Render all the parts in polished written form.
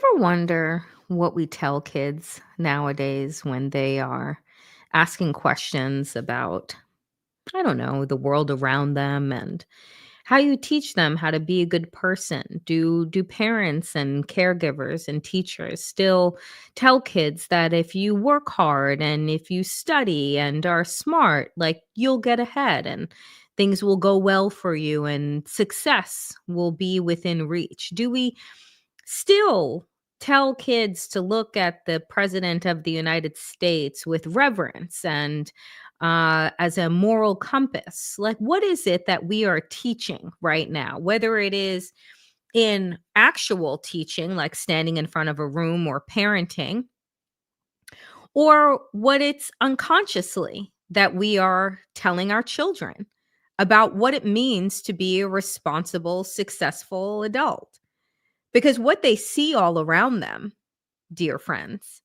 ever wonder what we tell kids nowadays when they are asking questions about, I don't know, the world around them and how you teach them how to be a good person? Do parents and caregivers and teachers still tell kids that if you work hard and if you study and are smart, like you'll get ahead and things will go well for you and success will be within reach? Do we still tell kids to look at the president of the United States with reverence and as a moral compass? Like, what is it that we are teaching right now? Whether it is in actual teaching, like standing in front of a room or parenting, or what it's unconsciously that we are telling our children about what it means to be a responsible, successful adult. Because what they see all around them, dear friends,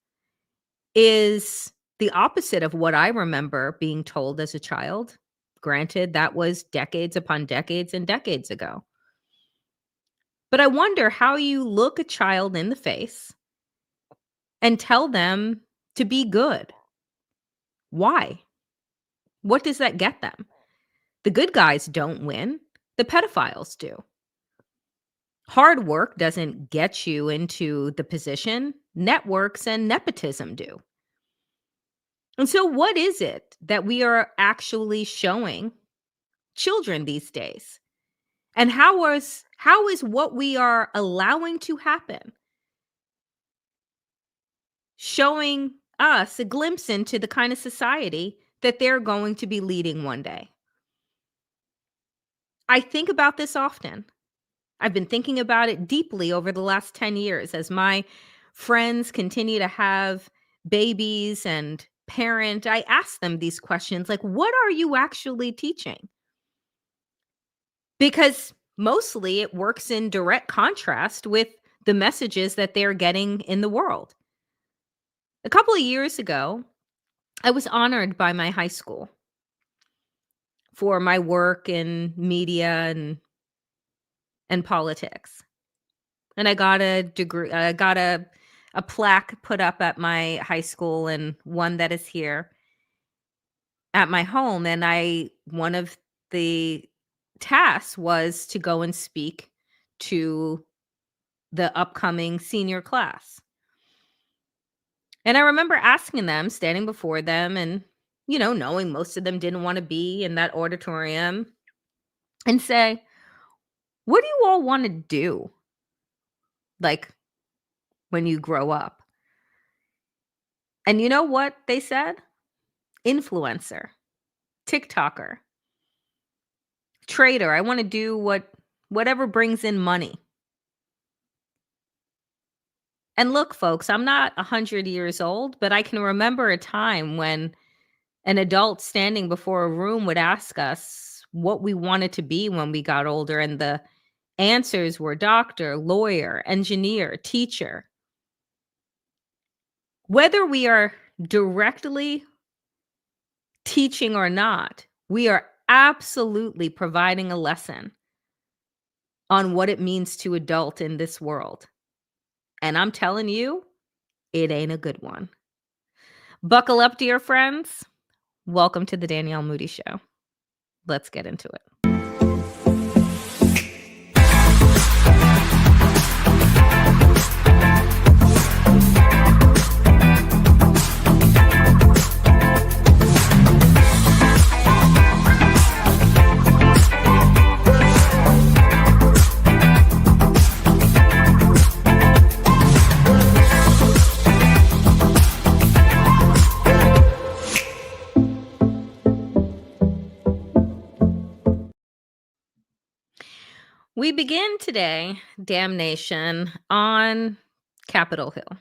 is the opposite of what I remember being told as a child. Granted, that was decades upon decades and decades ago. But I wonder how you look a child in the face and tell them to be good. Why? What does that get them? The good guys don't win, the pedophiles do. Hard work doesn't get you into the position, networks and nepotism do. And so, what is it that we are actually showing children these days? And how is what we are allowing to happen showing us a glimpse into the kind of society that they're going to be leading one day? I think about this often. I've been thinking about it deeply over the last 10 years as my friends continue to have babies and parent. I ask them these questions like, what are you actually teaching? Because mostly it works in direct contrast with the messages that they're getting in the world. A couple of years ago, I was honored by my high school for my work in media and politics. And I got a degree, I got a plaque put up at my high school and one that is here at my home. And one of the tasks was to go and speak to the upcoming senior class. And I remember asking them, standing before them, and, knowing most of them didn't want to be in that auditorium, and say, what do you all want to do? Like when you grow up? And you know what they said? Influencer, TikToker, trader. I want to do whatever brings in money. And look, folks, I'm not 100 years old, but I can remember a time when an adult standing before a room would ask us what we wanted to be when we got older, and the answers were doctor, lawyer, engineer, teacher. Whether we are directly teaching or not, we are absolutely providing a lesson on what it means to adult in this world. And I'm telling you, it ain't a good one. Buckle up, dear friends. Welcome to the Danielle Moody Show. Let's get into it. We begin today, damnation, on Capitol Hill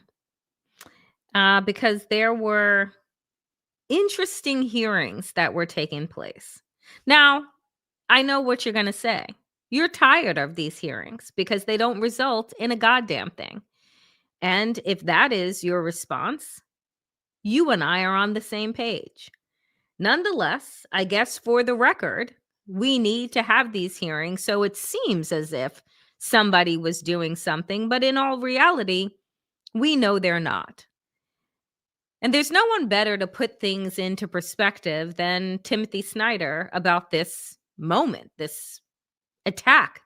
because there were interesting hearings that were taking place. Now, I know what you're going to say. You're tired of these hearings because they don't result in a goddamn thing. And if that is your response, you and I are on the same page. Nonetheless, I guess for the record, we need to have these hearings so it seems as if somebody was doing something, but in all reality, We know they're not. And there's no one better to put things into perspective than Timothy Snyder about this moment, this attack,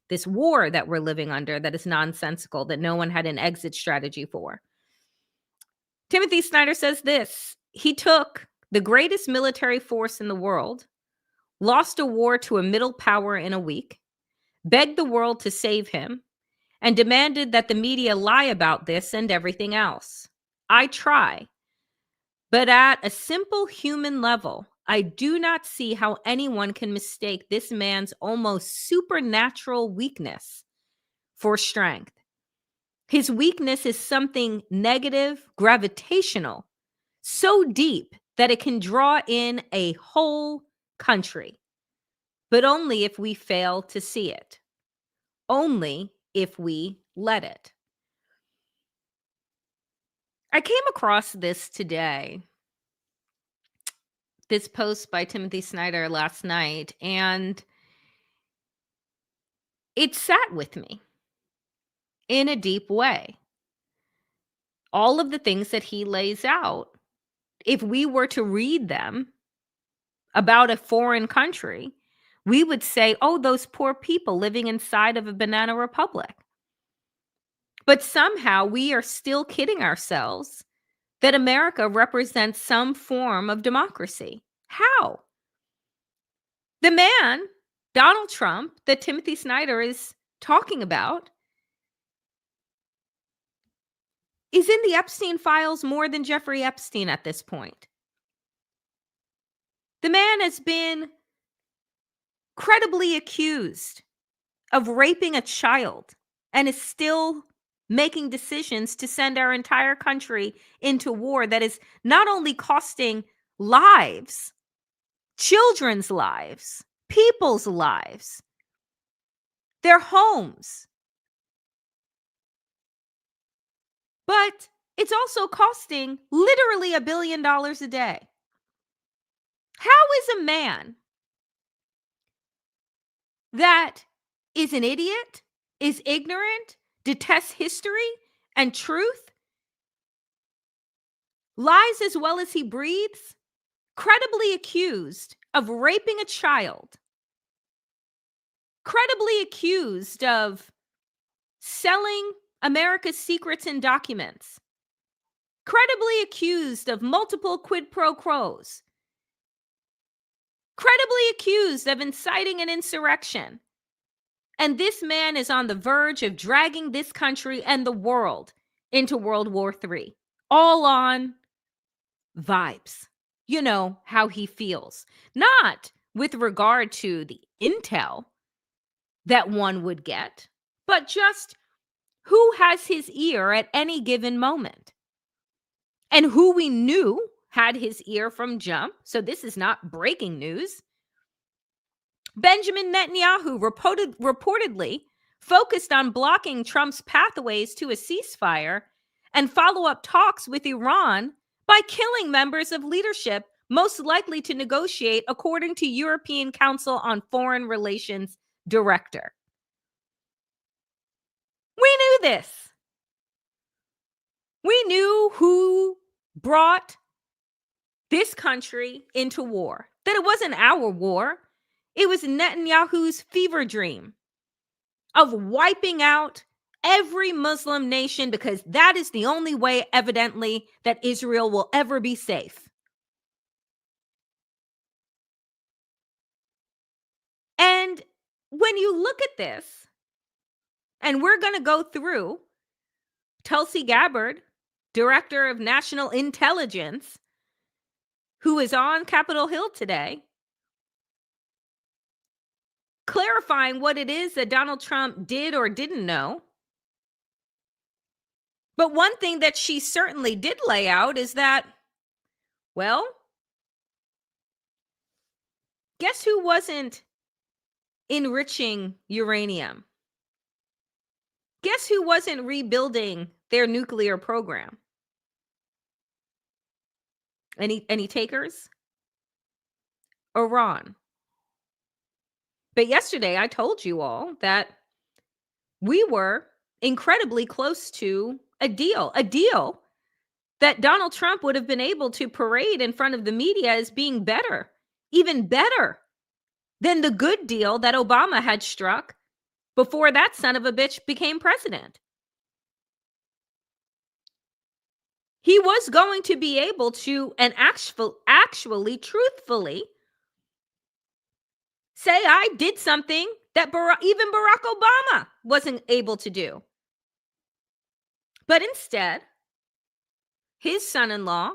this war that we're living under that is nonsensical, that no one had an exit strategy for. Timothy Snyder says this: he took the greatest military force in the world, lost a war to a middle power in a week, begged the world to save him, and demanded that the media lie about this and everything else. I try, but at a simple human level, I do not see how anyone can mistake this man's almost supernatural weakness for strength. His weakness is something negative, gravitational, so deep that it can draw in a whole country, but only if we fail to see it, only if we let it. I came across this today, this post by Timothy Snyder last night, and it sat with me in a deep way. All of the things that he lays out, if we were to read them about a foreign country, we would say, oh, those poor people living inside of a banana republic. But somehow we are still kidding ourselves that America represents some form of democracy. How? The man, Donald Trump, that Timothy Snyder is talking about, is in the Epstein files more than Jeffrey Epstein at this point. The man has been credibly accused of raping a child and is still making decisions to send our entire country into war that is not only costing lives, children's lives, people's lives, their homes, but it's also costing literally $1 billion a day. How is a man that is an idiot, is ignorant, detests history and truth, lies as well as he breathes, credibly accused of raping a child, credibly accused of selling America's secrets and documents, credibly accused of multiple quid pro quos, credibly accused of inciting an insurrection. And this man is on the verge of dragging this country and the world into World War III, all on vibes. You know, how he feels. Not with regard to the intel that one would get, but just who has his ear at any given moment. And who we knew had his ear from jump. So this is not breaking news. Benjamin Netanyahu reportedly focused on blocking Trump's pathways to a ceasefire and follow-up talks with Iran by killing members of leadership most likely to negotiate, according to European Council on Foreign Relations director. We knew this. We knew who brought this country into war, that it wasn't our war. It was Netanyahu's fever dream of wiping out every Muslim nation, because that is the only way, evidently, that Israel will ever be safe. And when you look at this, and we're going to go through Tulsi Gabbard, Director of National Intelligence, who is on Capitol Hill today, clarifying what it is that Donald Trump did or didn't know. But one thing that she certainly did lay out is that, well, guess who wasn't enriching uranium? Guess who wasn't rebuilding their nuclear program? Any takers? Iran. But yesterday I told you all that we were incredibly close to a deal that Donald Trump would have been able to parade in front of the media as being better, even better than the good deal that Obama had struck before that son of a bitch became president. He was going to be able to, and actually, truthfully, say I did something that even Barack Obama wasn't able to do. But instead, his son-in-law,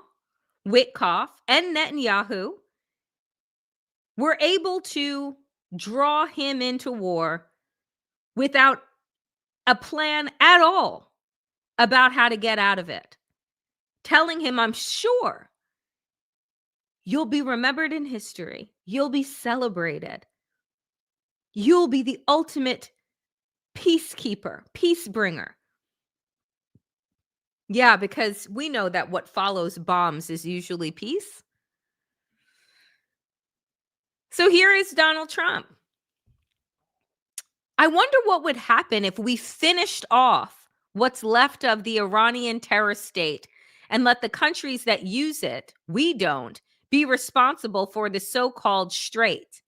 Witkoff, and Netanyahu were able to draw him into war without a plan at all about how to get out of it, telling him, I'm sure you'll be remembered in history. You'll be celebrated. You'll be the ultimate peacekeeper, peacebringer. Yeah, because we know that what follows bombs is usually peace. So here is Donald Trump. I wonder what would happen if we finished off what's left of the Iranian terror state and let the countries that use it, we don't, be responsible for the so-called Strait.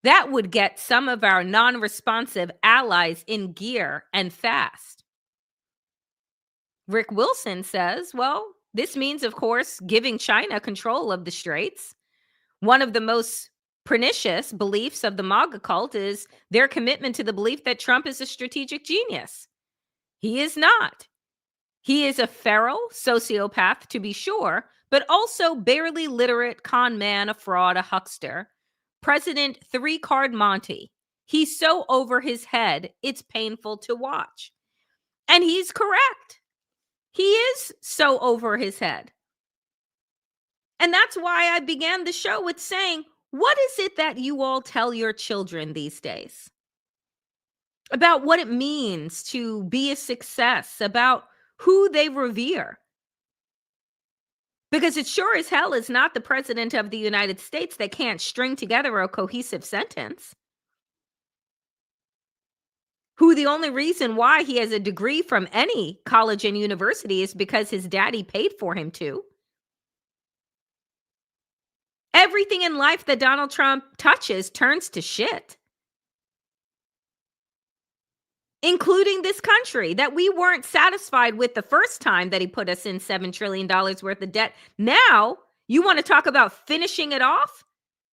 That would get some of our non-responsive allies in gear and fast. Rick Wilson says, well, this means, of course, giving China control of the Straits. One of the most pernicious beliefs of the MAGA cult is their commitment to the belief that Trump is a strategic genius. He is not. He is a feral sociopath, to be sure, but also barely literate con man, a fraud, a huckster. President three-card Monty. He's so over his head, it's painful to watch. And he's correct. He is so over his head. And that's why I began the show with saying, what is it that you all tell your children these days about what it means to be a success, about who they revere? Because it sure as hell is not the president of the United States that can't string together a cohesive sentence, who the only reason why he has a degree from any college and university is because his daddy paid for him to. Everything in life that Donald Trump touches turns to shit, including this country that we weren't satisfied with the first time that he put us in $7 trillion worth of debt. Now, you want to talk about finishing it off?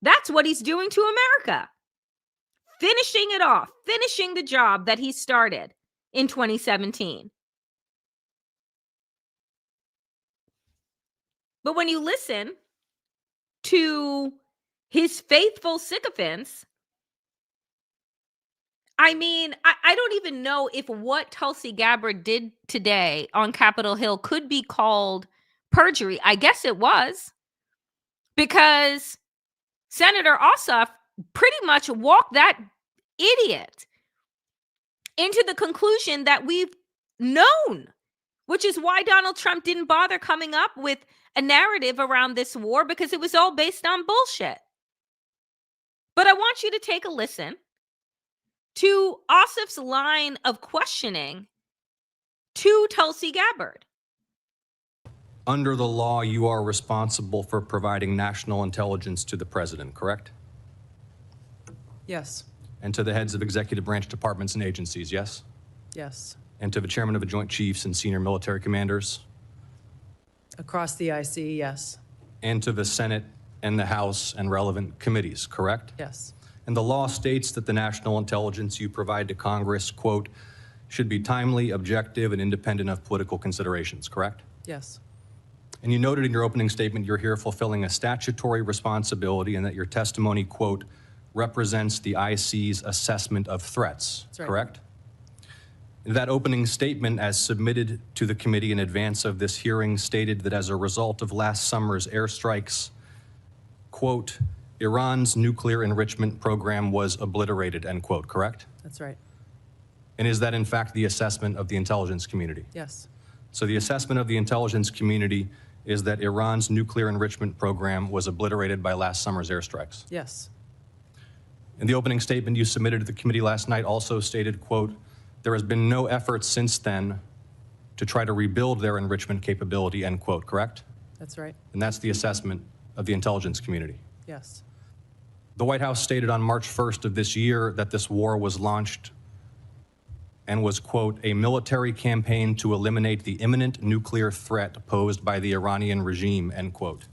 That's what he's doing to America. Finishing it off, finishing the job that he started in 2017. But when you listen to his faithful sycophants, I mean, I don't even know if what Tulsi Gabbard did today on Capitol Hill could be called perjury. I guess it was, because Senator Ossoff pretty much walked that idiot into the conclusion that we've known, which is why Donald Trump didn't bother coming up with a narrative around this war, because it was all based on bullshit. But I want you to take a listen to Ossoff's line of questioning to Tulsi Gabbard. Under the law, you are responsible for providing national intelligence to the president, correct? Yes. And to the heads of executive branch departments and agencies, yes? Yes. And to the chairman of the Joint Chiefs and senior military commanders? Across the IC, yes. And to the Senate and the House and relevant committees, correct? Yes. And the law states that the national intelligence you provide to Congress, quote, should be timely, objective, and independent of political considerations, correct? Yes. And you noted in your opening statement you're here fulfilling a statutory responsibility and that your testimony, quote, represents the IC's assessment of threats, That's right. Correct? That opening statement, as submitted to the committee in advance of this hearing, stated that as a result of last summer's airstrikes, quote, Iran's nuclear enrichment program was obliterated, end quote, correct? That's right. And is that in fact the assessment of the intelligence community? Yes. So the assessment of the intelligence community is that Iran's nuclear enrichment program was obliterated by last summer's airstrikes. Yes. In the opening statement you submitted to the committee last night also stated, quote, there has been no effort since then to try to rebuild their enrichment capability, end quote, correct? That's right. And that's the assessment of the intelligence community. Yes. The White House stated on March 1st of this year that this war was launched and was, quote, a military campaign to eliminate the imminent nuclear threat posed by the Iranian regime, end quote.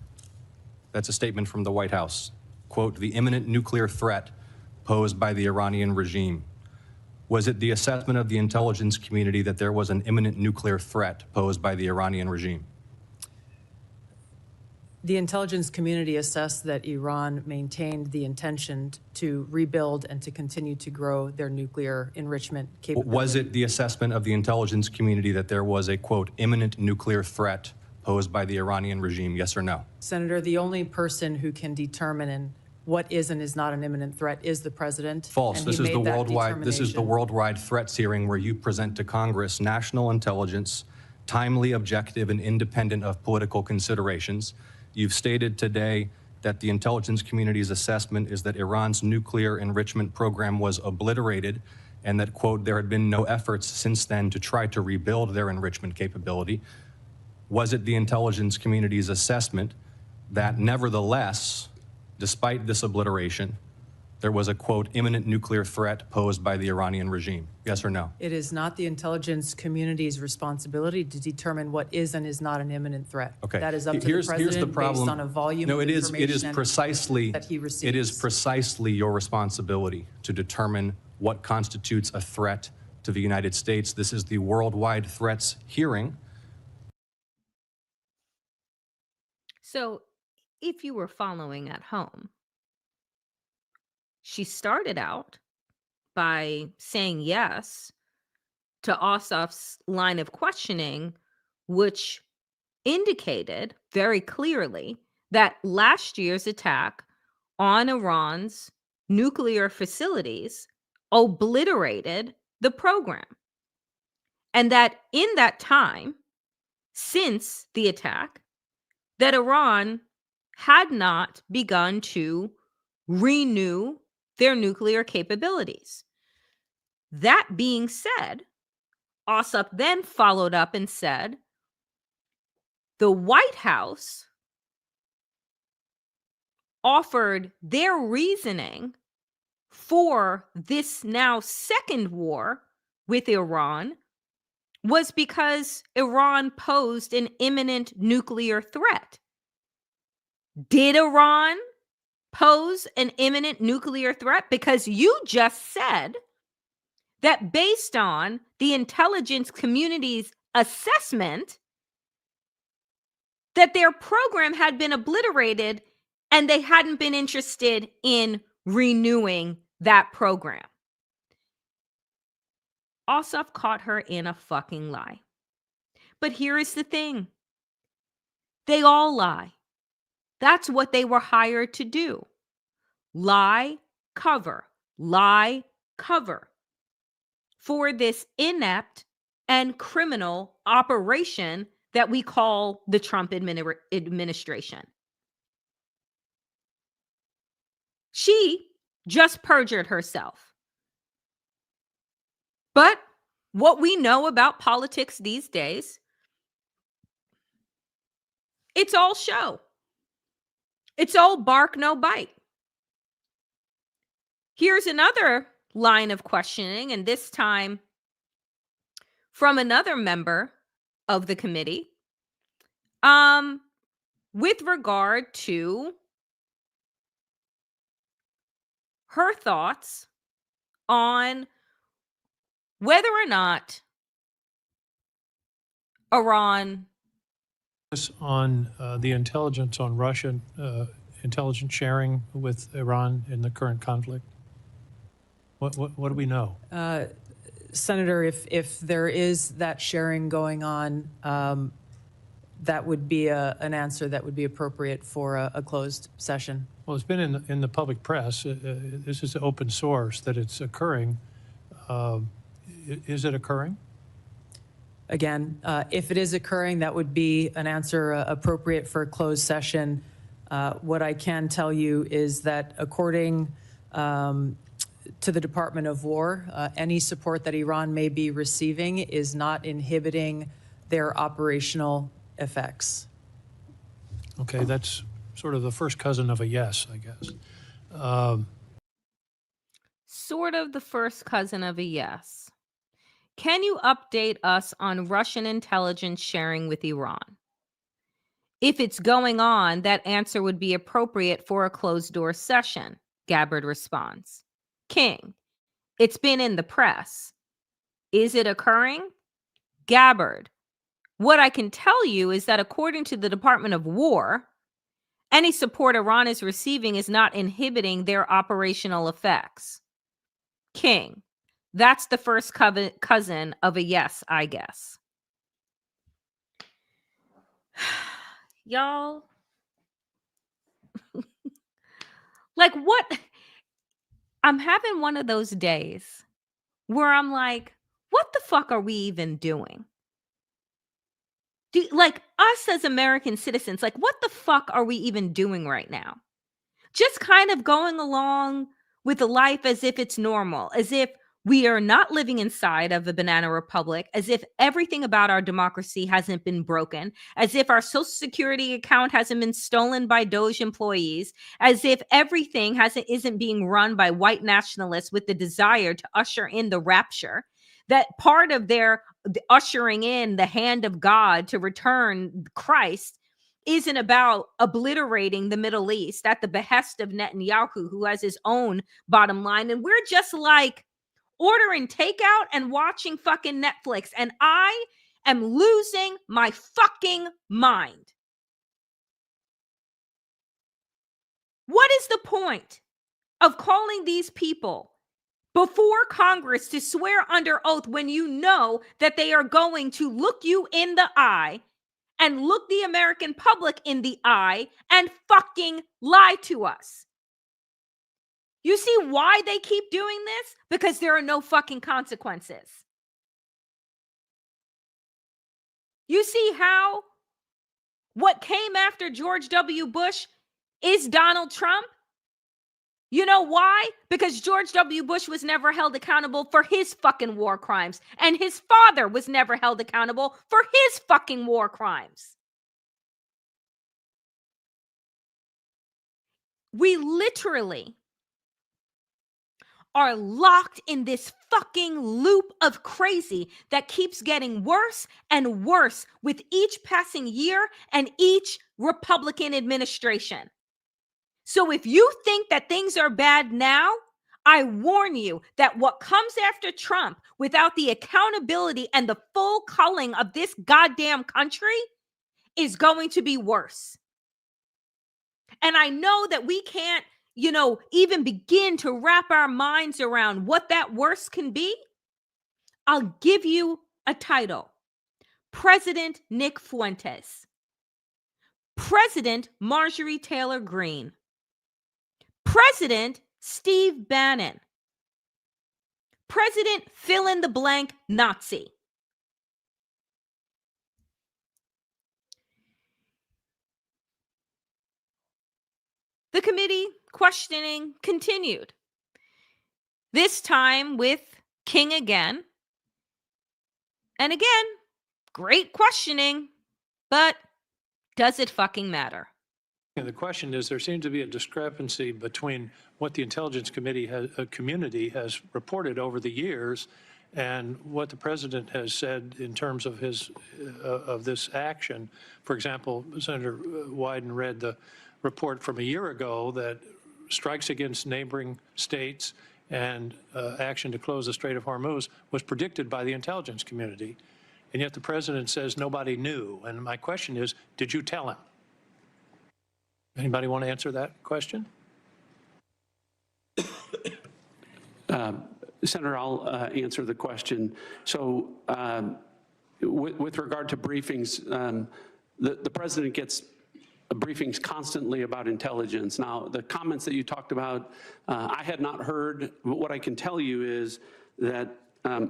That's a statement from the White House. Quote, the imminent nuclear threat posed by the Iranian regime. Was it the assessment of the intelligence community that there was an imminent nuclear threat posed by the Iranian regime? The intelligence community assessed that Iran maintained the intention to rebuild and to continue to grow their nuclear enrichment capability. Was it the assessment of the intelligence community that there was a, quote, imminent nuclear threat posed by the Iranian regime, yes or no? Senator, the only person who can determine what is and is not an imminent threat is the president. False. And This he is the made that worldwide. This is the determination. worldwide threats hearing where you present to Congress national intelligence, timely, objective, and independent of political considerations. You've stated today that the intelligence community's assessment is that Iran's nuclear enrichment program was obliterated and that, quote, there had been no efforts since then to try to rebuild their enrichment capability. Was it the intelligence community's assessment that nevertheless, despite this obliteration, there was a, quote, imminent nuclear threat posed by the Iranian regime? Yes or no? It is not the intelligence community's responsibility to determine what is and is not an imminent threat. Okay. That is up to Here's the the president problem. based on a volume No, of it is information precisely that he receives. it is precisely your responsibility to determine what constitutes a threat to the United States. This is the worldwide threats hearing. So, if you were following at home, she started out by saying yes to Ossoff's line of questioning, which indicated very clearly that last year's attack on Iran's nuclear facilities obliterated the program. And that in that time, since the attack, that Iran had not begun to renew their nuclear capabilities. That being said, Ossoff then followed up and said, the White House offered their reasoning for this now second war with Iran was because Iran posed an imminent nuclear threat. Did Iran pose an imminent nuclear threat? Because you just said that based on the intelligence community's assessment that their program had been obliterated and they hadn't been interested in renewing that program. Ossoff caught her in a fucking lie. But here is the thing. They all lie. That's what they were hired to do. Lie, cover, for this inept and criminal operation that we call the Trump administration. She just perjured herself. But what we know about politics these days, it's all show. It's all bark, no bite. Here's another line of questioning, and this time from another member of the committee, with regard to her thoughts on whether or not Iran on the intelligence on Russian intelligence sharing with Iran in the current conflict? What do we know? Senator, if there is that sharing going on, that would be an answer that would be appropriate for a closed session. Well, it's been in the public press. This is open source that it's occurring. Is it occurring? Again, if it is occurring, that would be an answer appropriate for a closed session. What I can tell you is that according to the Department of War, any support that Iran may be receiving is not inhibiting their operational effects. Okay, that's sort of the first cousin of a yes, I guess. Sort of the first cousin of a yes. Can you update us on Russian intelligence sharing with Iran? If it's going on, that answer would be appropriate for a closed-door session, Gabbard responds. King, it's been in the press. Is it occurring? Gabbard, what I can tell you is that according to the Department of War, any support Iran is receiving is not inhibiting their operational effects. King, that's the first cousin of a yes, I guess. Y'all, like what? I'm having one of those days where I'm like, what the fuck are we even doing? Like us as American citizens, like what the fuck are we even doing right now? Just kind of going along with life as if it's normal, as if we are not living inside of a banana republic, as if everything about our democracy hasn't been broken, as if our social security account hasn't been stolen by Doge employees, as if everything isn't being run by white nationalists with the desire to usher in the rapture, that part of their ushering in the hand of God to return Christ isn't about obliterating the Middle East at the behest of Netanyahu, who has his own bottom line. And we're just like ordering takeout and watching fucking Netflix. And I am losing my fucking mind. What is the point of calling these people before Congress to swear under oath when you know that they are going to look you in the eye and look the American public in the eye and fucking lie to us? You see why they keep doing this? Because there are no fucking consequences. You see how what came after George W. Bush is Donald Trump? You know why? Because George W. Bush was never held accountable for his fucking war crimes, and his father was never held accountable for his fucking war crimes. We literally are locked in this fucking loop of crazy that keeps getting worse and worse with each passing year and each Republican administration. So if you think that things are bad now, I warn you that what comes after Trump, without the accountability and the full culling of this goddamn country, is going to be worse. And I know that we can't, even begin to wrap our minds around what that worse can be. I'll give you a title. President Nick Fuentes. President Marjorie Taylor Greene. President Steve Bannon. President fill in the blank Nazi. The committee questioning continued. This time with King again. And again, great questioning, but does it fucking matter? And the question is, there seems to be a discrepancy between what the Intelligence community has reported over the years and what the president has said in terms of of this action. For example, Senator Wyden read the report from a year ago that strikes against neighboring states and action to close the Strait of Hormuz was predicted by the intelligence community. And yet the president says nobody knew. And my question is, did you tell him? Anybody want to answer that question? Senator, I'll answer the question. So with regard to briefings, the president gets briefings constantly about intelligence. Now, the comments that you talked about, I had not heard, but what I can tell you is that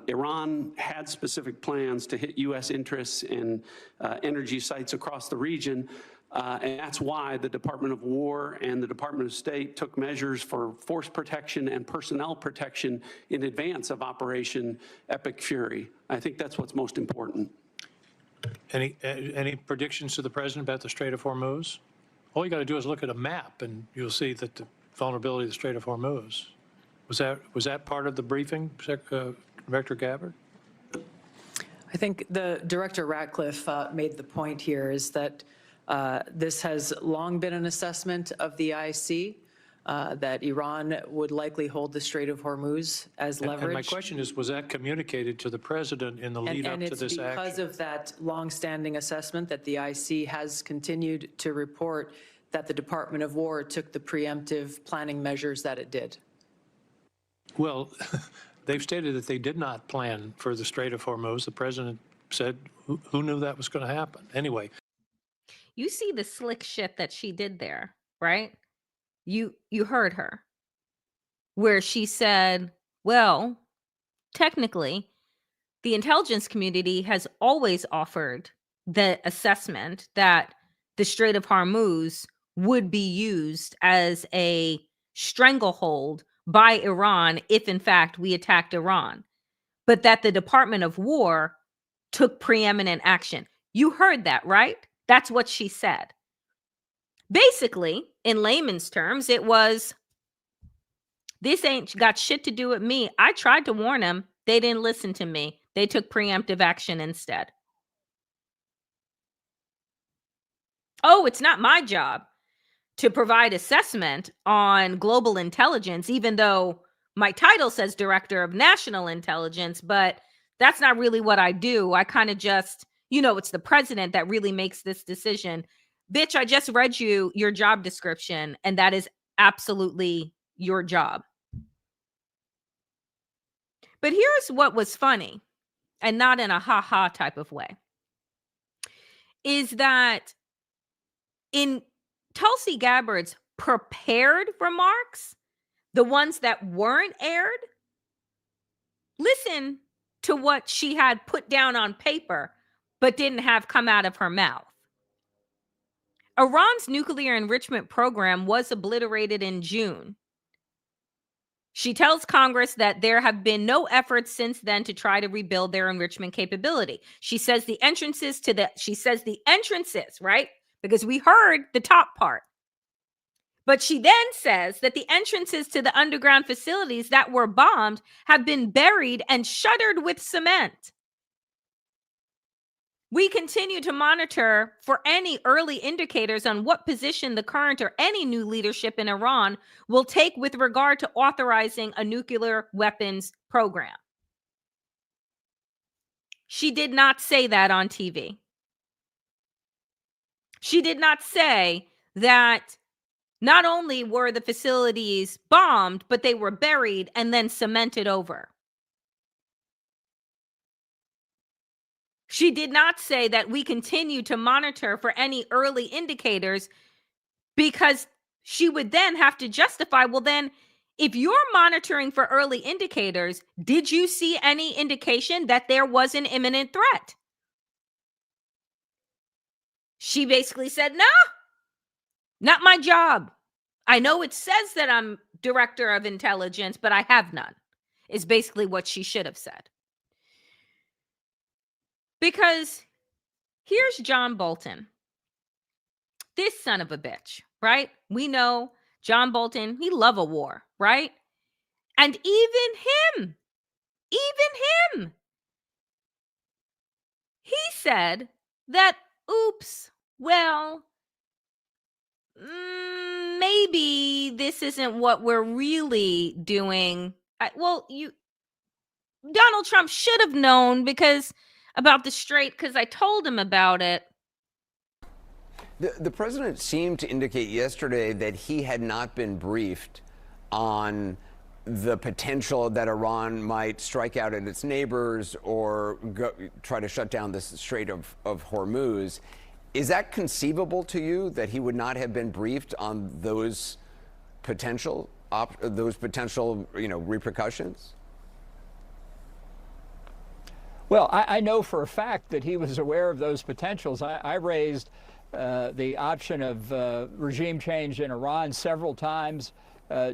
Iran had specific plans to hit U.S. interests in energy sites across the region. And that's why the Department of War and the Department of State took measures for force protection and personnel protection in advance of Operation Epic Fury. I think that's what's most important. Any predictions to the president about the Strait of Hormuz? All you got to do is look at a map, and you'll see that the vulnerability of the Strait of Hormuz. Was that part of the briefing, Director Gabbard? I think the Director Ratcliffe made the point here is that this has long been an assessment of the IC, that Iran would likely hold the Strait of Hormuz as leverage. And my question is, was that communicated to the president in the lead up to this action? And it's because of that longstanding assessment that the IC has continued to report that the Department of War took the preemptive planning measures that it did. Well, they've stated that they did not plan for the Strait of Hormuz. The president said, who knew that was going to happen? Anyway. You see the slick shit that she did there, right? You heard her, where she said, well, technically, the intelligence community has always offered the assessment that the Strait of Hormuz would be used as a stranglehold by Iran if, in fact, we attacked Iran, but that the Department of War took preeminent action. You heard that, right? That's what she said. Basically, in layman's terms, it was, this ain't got shit to do with me. I tried to warn them. They didn't listen to me. They took preemptive action instead. Oh, it's not my job to provide assessment on global intelligence, even though my title says Director of National Intelligence, but that's not really what I do. I kind of just, it's the president that really makes this decision. Bitch, I just read you your job description, and that is absolutely your job. But here's what was funny, and not in a ha-ha type of way, is that in Tulsi Gabbard's prepared remarks, the ones that weren't aired, listen to what she had put down on paper, but didn't have come out of her mouth. Iran's nuclear enrichment program was obliterated in June. She tells Congress that there have been no efforts since then to try to rebuild their enrichment capability. She says the entrances, right? Because we heard the top part. But she then says that the entrances to the underground facilities that were bombed have been buried and shuttered with cement. We continue to monitor for any early indicators on what position the current or any new leadership in Iran will take with regard to authorizing a nuclear weapons program. She did not say that on TV. She did not say that not only were the facilities bombed, but they were buried and then cemented over. She did not say that we continue to monitor for any early indicators, because she would then have to justify, well, then, if you're monitoring for early indicators, did you see any indication that there was an imminent threat? She basically said, no, not my job. I know it says that I'm Director of Intelligence, but I have none, is basically what she should have said. Because here's John Bolton, this son of a bitch, right? We know John Bolton, he love a war, right? And even him, he said that, oops, well, maybe this isn't what we're really doing. Donald Trump should have known about the Strait, because I told him about it. The president seemed to indicate yesterday that he had not been briefed on the potential that Iran might strike out at its neighbors or try to shut down the Strait of Hormuz. Is that conceivable to you, that he would not have been briefed on those potential repercussions? Well, I know for a fact that he was aware of those potentials. I raised the option of regime change in Iran several times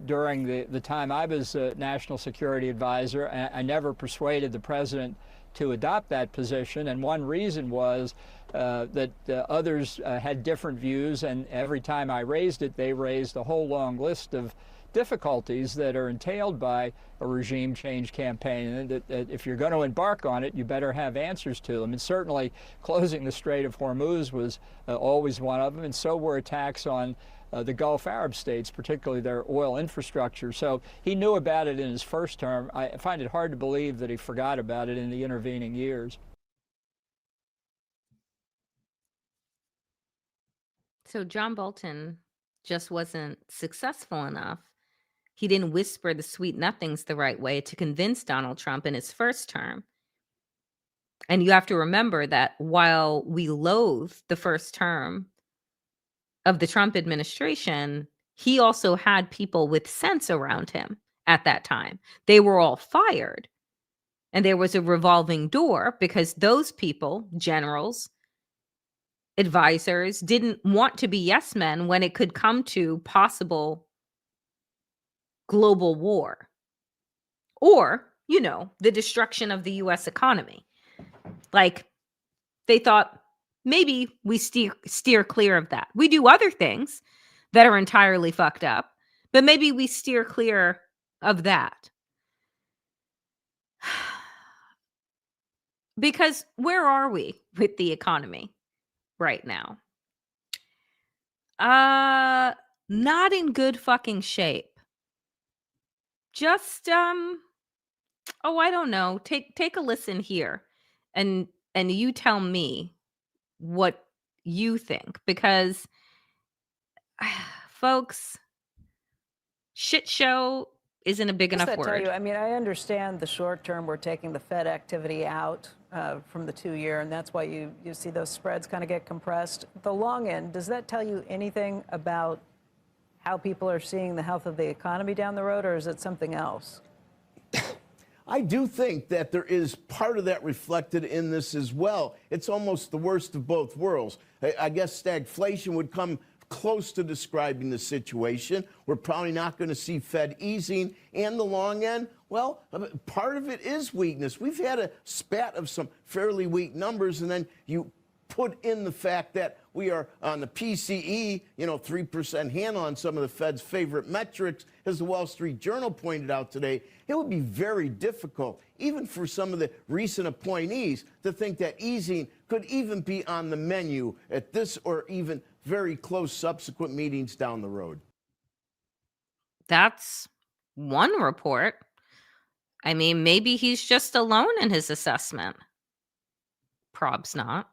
during the time I was National Security Advisor. I never persuaded the president to adopt that position, and one reason was that others had different views, and every time I raised it, they raised a whole long list of difficulties that are entailed by a regime change campaign, and that if you're going to embark on it, you better have answers to them. And certainly closing the Strait of Hormuz was always one of them, and so were attacks on the Gulf Arab states, particularly their oil infrastructure. So he knew about it in his first term. I find it hard to believe that he forgot about it in the intervening years. So John Bolton just wasn't successful enough. He didn't whisper the sweet nothings the right way to convince Donald Trump in his first term. And you have to remember that while we loathe the first term of the Trump administration, he also had people with sense around him at that time. They were all fired. And there was a revolving door because those people, generals, advisors, didn't want to be yes men when it could come to possible global war or, the destruction of the US economy. Like, they thought maybe we steer clear of that. We do other things that are entirely fucked up, but maybe we steer clear of that. Because where are we with the economy right now? Not in good fucking shape. Just I don't know. Take a listen here and you tell me what you think, because folks, shit show isn't a big enough What does that word. tell you? I mean, I understand the short term, we're taking the Fed activity out from the 2-year, and that's why you see those spreads kind of get compressed. The long end, does that tell you anything about how people are seeing the health of the economy down the road, or is it something else? I do think that there is part of that reflected in this as well. It's almost the worst of both worlds. I guess stagflation would come close to describing the situation. We're probably not going to see Fed easing. And the long end, well, part of it is weakness. We've had a spat of some fairly weak numbers, and then you put in the fact that we are on the PCE, 3% handle on some of the Fed's favorite metrics, as the Wall Street Journal pointed out today. It would be very difficult, even for some of the recent appointees, to think that easing could even be on the menu at this or even very close subsequent meetings down the road. That's one report. I mean, maybe he's just alone in his assessment. Prob's not.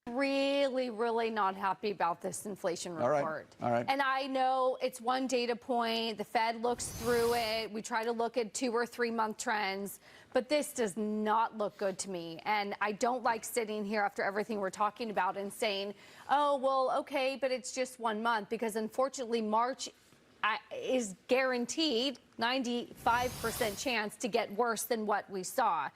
Really not happy about this inflation report. All right. And I know it's one data point. The Fed looks through it. We try to look at 2 or 3 month trends, but this does not look good to me. And I don't like sitting here after everything we're talking about and saying, oh, well, okay, but it's just 1 month, because unfortunately March is guaranteed 95% chance to get worse than what we saw.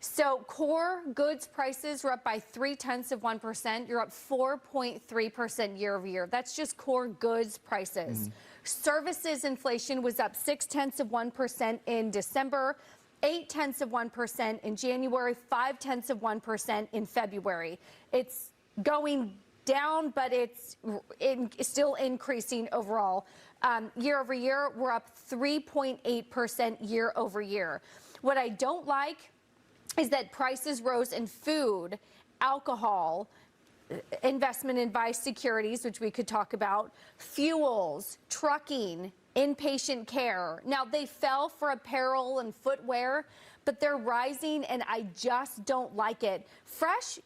So core goods prices were up by 0.3%. You're up 4.3% year over year. That's just core goods prices. Services inflation was up 0.6% in December, 0.8% in January, 0.5% in February. It's going down, but it's still increasing overall. Year over year, we're up 3.8% year over year. What I don't like is that prices rose in food, alcohol, investment in buy securities, which we could talk about, fuels, trucking, inpatient care. Now, they fell for apparel and footwear, but they're rising, and I just don't like it. Fresh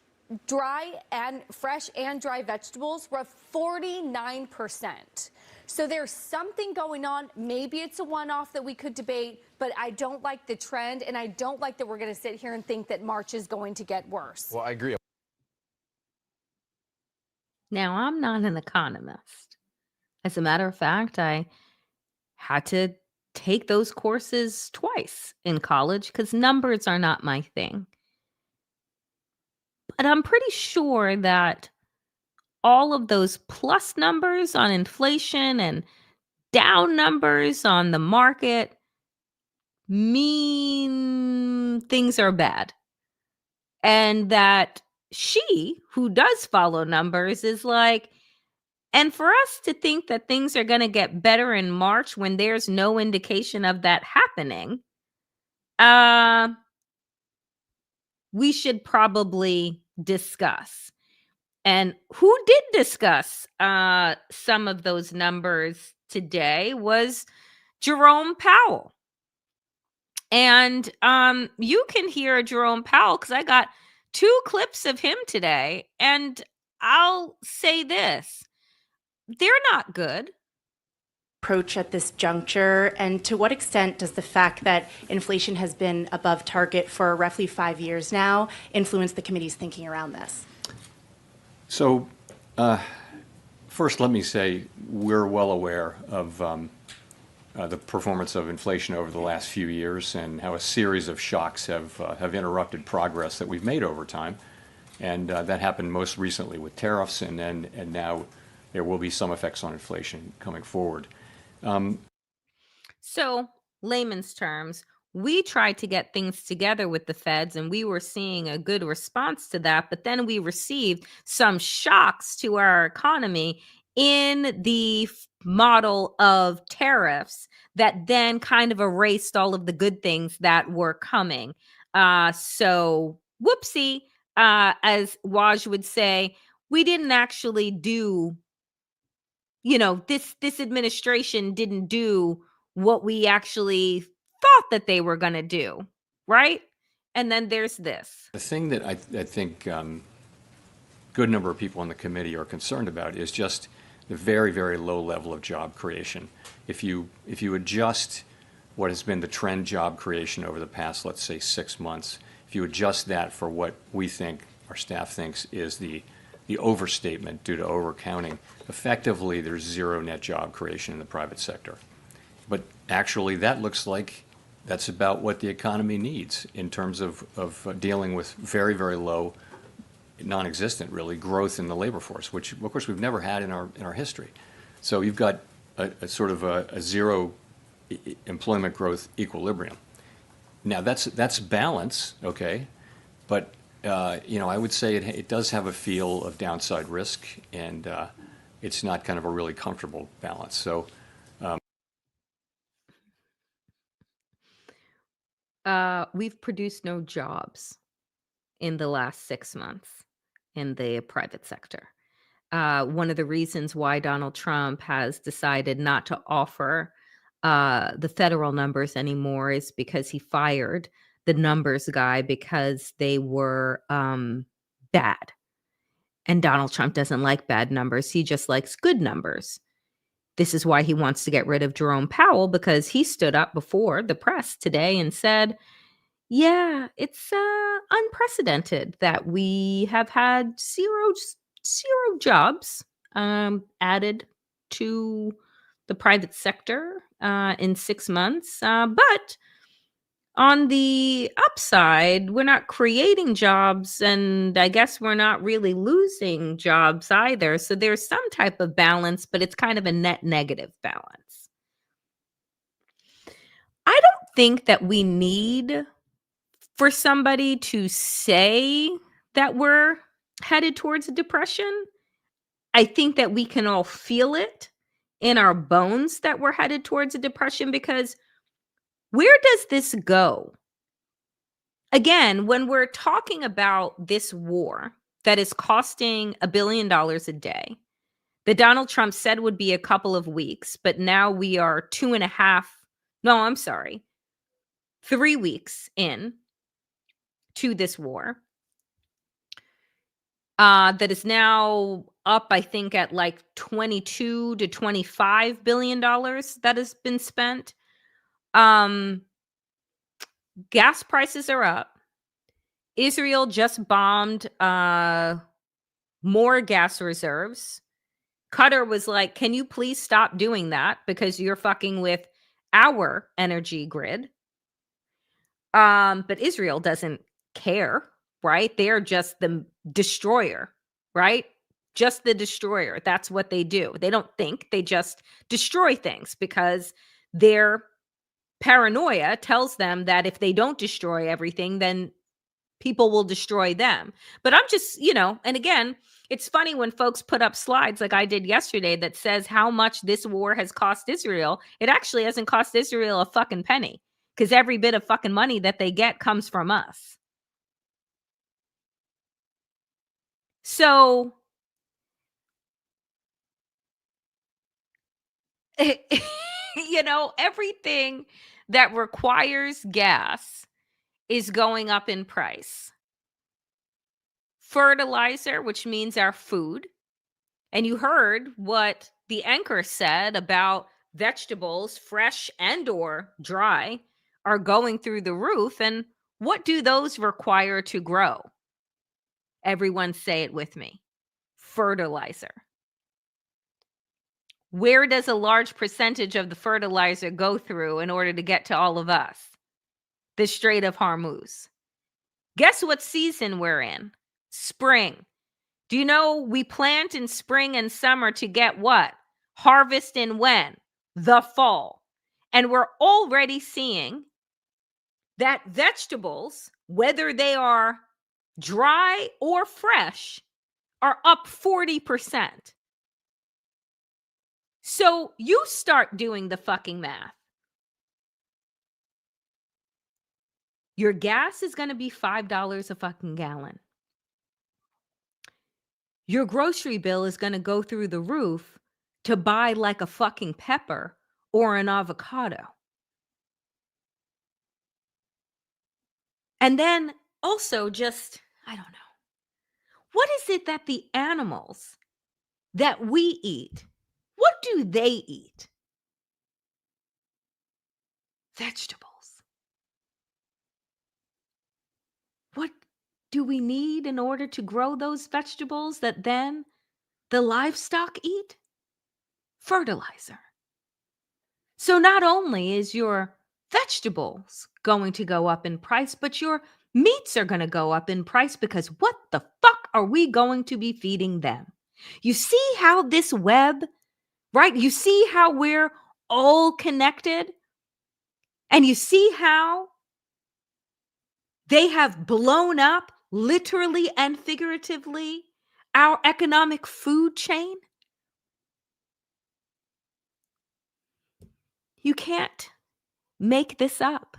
and dry vegetables were up 49%. So there's something going on. Maybe it's a one-off that we could debate, but I don't like the trend, and I don't like that we're going to sit here and think that March is going to get worse. Well, I agree. Now, I'm not an economist. As a matter of fact, I had to take those courses twice in college because numbers are not my thing. But I'm pretty sure that all of those plus numbers on inflation and down numbers on the market mean things are bad. And that she, who does follow numbers, is like, and for us to think that things are going to get better in March when there's no indication of that happening, we should probably discuss. And who did discuss some of those numbers today was Jerome Powell. And you can hear Jerome Powell because I got 2 clips of him today. And I'll say this, they're not good. Approach at this juncture, and to what extent does the fact that inflation has been above target for roughly 5 years now influence the committee's thinking around this? So first, let me say we're well aware of the performance of inflation over the last few years and how a series of shocks have interrupted progress that we've made over time. And that happened most recently with tariffs, and now there will be some effects on inflation coming forward. So, layman's terms, we tried to get things together with the feds and we were seeing a good response to that, but then we received some shocks to our economy in the model of tariffs that then kind of erased all of the good things that were coming. So, whoopsie, as Waj would say, we didn't actually do, this administration didn't do what we actually thought that they were going to do, right? And then there's this. The thing that I think good number of people on the committee are concerned about is just the very, very low level of job creation. If you adjust what has been the trend job creation over the past, let's say, 6 months, if you adjust that for what we think, our staff thinks, is the overstatement due to overcounting, effectively there's zero net job creation in the private sector. But actually that looks like that's about what the economy needs in terms of dealing with very, very low, non-existent really, growth in the labor force, which of course we've never had in our history. So you've got a sort of a zero employment growth equilibrium. Now that's balance, okay, but I would say it does have a feel of downside risk, and it's not kind of a really comfortable balance. So. We've produced no jobs in the last 6 months in the private sector. One of the reasons why Donald Trump has decided not to offer the federal numbers anymore is because he fired the numbers guy because they were bad. And Donald Trump doesn't like bad numbers. He just likes good numbers. This is why he wants to get rid of Jerome Powell, because he stood up before the press today and said, yeah, it's unprecedented that we have had zero jobs added to the private sector in 6 months. But on the upside, we're not creating jobs, and I guess we're not really losing jobs either. So there's some type of balance, but it's kind of a net negative balance. I don't think that we need for somebody to say that we're headed towards a depression. I think that we can all feel it in our bones that we're headed towards a depression, because where does this go? Again, when we're talking about this war that is costing $1 billion a day, that Donald Trump said would be a couple of weeks, but now we are 3 weeks in to this war that is now up, I think, at like $22 to $25 billion that has been spent. Gas prices are up. Israel just bombed more gas reserves. Qatar was like, can you please stop doing that because you're fucking with our energy grid? But Israel doesn't care, right? They're just the destroyer, right? Just the destroyer. That's what they do. They don't think, they just destroy things because their paranoia tells them that if they don't destroy everything, then People will destroy them. But I'm just, and again, it's funny when folks put up slides like I did yesterday that says how much this war has cost Israel. It actually hasn't cost Israel a fucking penny, because every bit of fucking money that they get comes from us. So, everything that requires gas is going up in price. Fertilizer, which means our food. And you heard what the anchor said about vegetables, fresh and or dry, are going through the roof. And what do those require to grow? Everyone say it with me. Fertilizer. Where does a large percentage of the fertilizer go through in order to get to all of us? The Strait of Hormuz. Guess what season we're in? Spring. Do you know we plant in spring and summer to get what? Harvest in when? The fall. And we're already seeing that vegetables, whether they are dry or fresh, are up 40%. So you start doing the fucking math. Your gas is going to be $5 a fucking gallon. Your grocery bill is going to go through the roof to buy like a fucking pepper or an avocado. And then also just, I don't know. What is it that the animals that we eat, what do they eat? Vegetables. What do we need in order to grow those vegetables that then the livestock eat? Fertilizer. So not only is your vegetables going to go up in price, but your meats are going to go up in price, because what the fuck are we going to be feeding them? You see how this web, right? You see how we're all connected? And you see how they have blown up, literally and figuratively, our economic food chain? You can't make this up.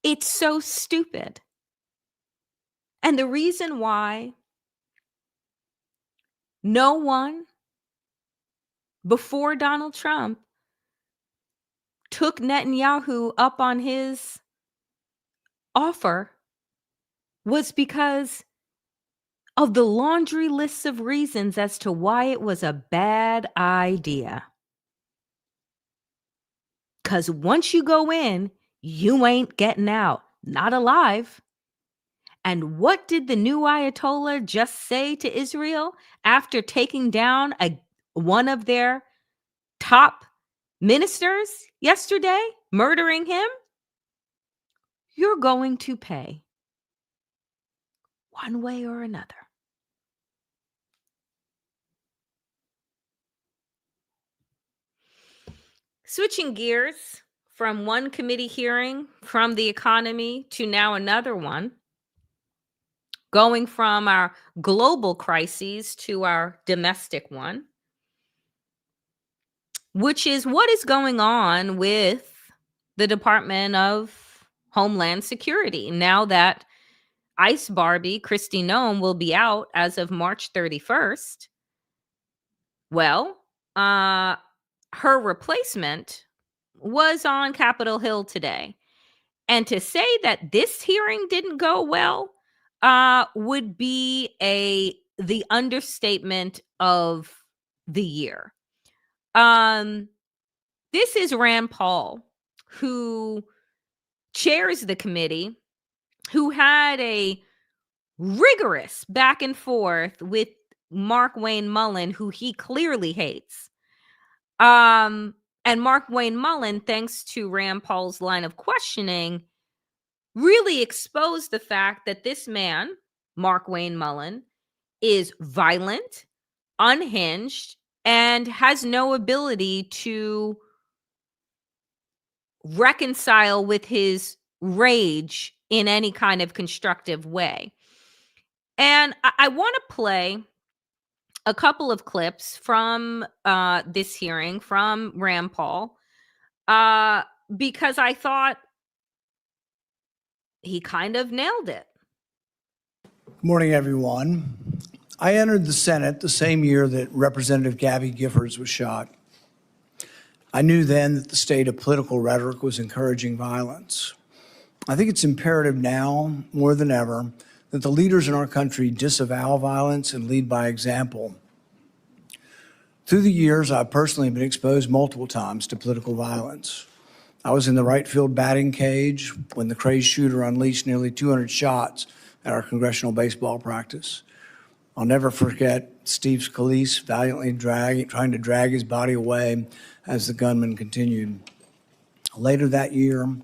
It's so stupid. And the reason why no one before Donald Trump took Netanyahu up on his offer was because of the laundry lists of reasons as to why it was a bad idea. Because once you go in, you ain't getting out, not alive. And what did the new Ayatollah just say to Israel after taking down one of their top ministers yesterday, murdering him? You're going to pay one way or another. Switching gears from one committee hearing from the economy to now another one, going from our global crises to our domestic one, which is what is going on with the Department of Homeland Security now that ICE Barbie Kristi Noem will be out as of March 31st. Well, her replacement was on Capitol Hill today. And to say that this hearing didn't go well would be the understatement of the year. This is Rand Paul, who chairs the committee, who had a rigorous back and forth with Markwayne Mullin, who he clearly hates. And Markwayne Mullin, thanks to Rand Paul's line of questioning, really exposed the fact that this man, Markwayne Mullin, is violent, unhinged, and has no ability to reconcile with his rage in any kind of constructive way. And I want to play a couple of clips from this hearing from Rand Paul because I thought he kind of nailed it. Good morning, everyone. I entered the Senate the same year that Representative Gabby Giffords was shot. I knew then that the state of political rhetoric was encouraging violence. I think it's imperative now, more than ever, that the leaders in our country disavow violence and lead by example. Through the years, I've personally been exposed multiple times to political violence. I was in the right field batting cage when the crazed shooter unleashed nearly 200 shots at our congressional baseball practice. I'll never forget Steve Scalise valiantly trying to drag his body away as the gunman continued. Later that year,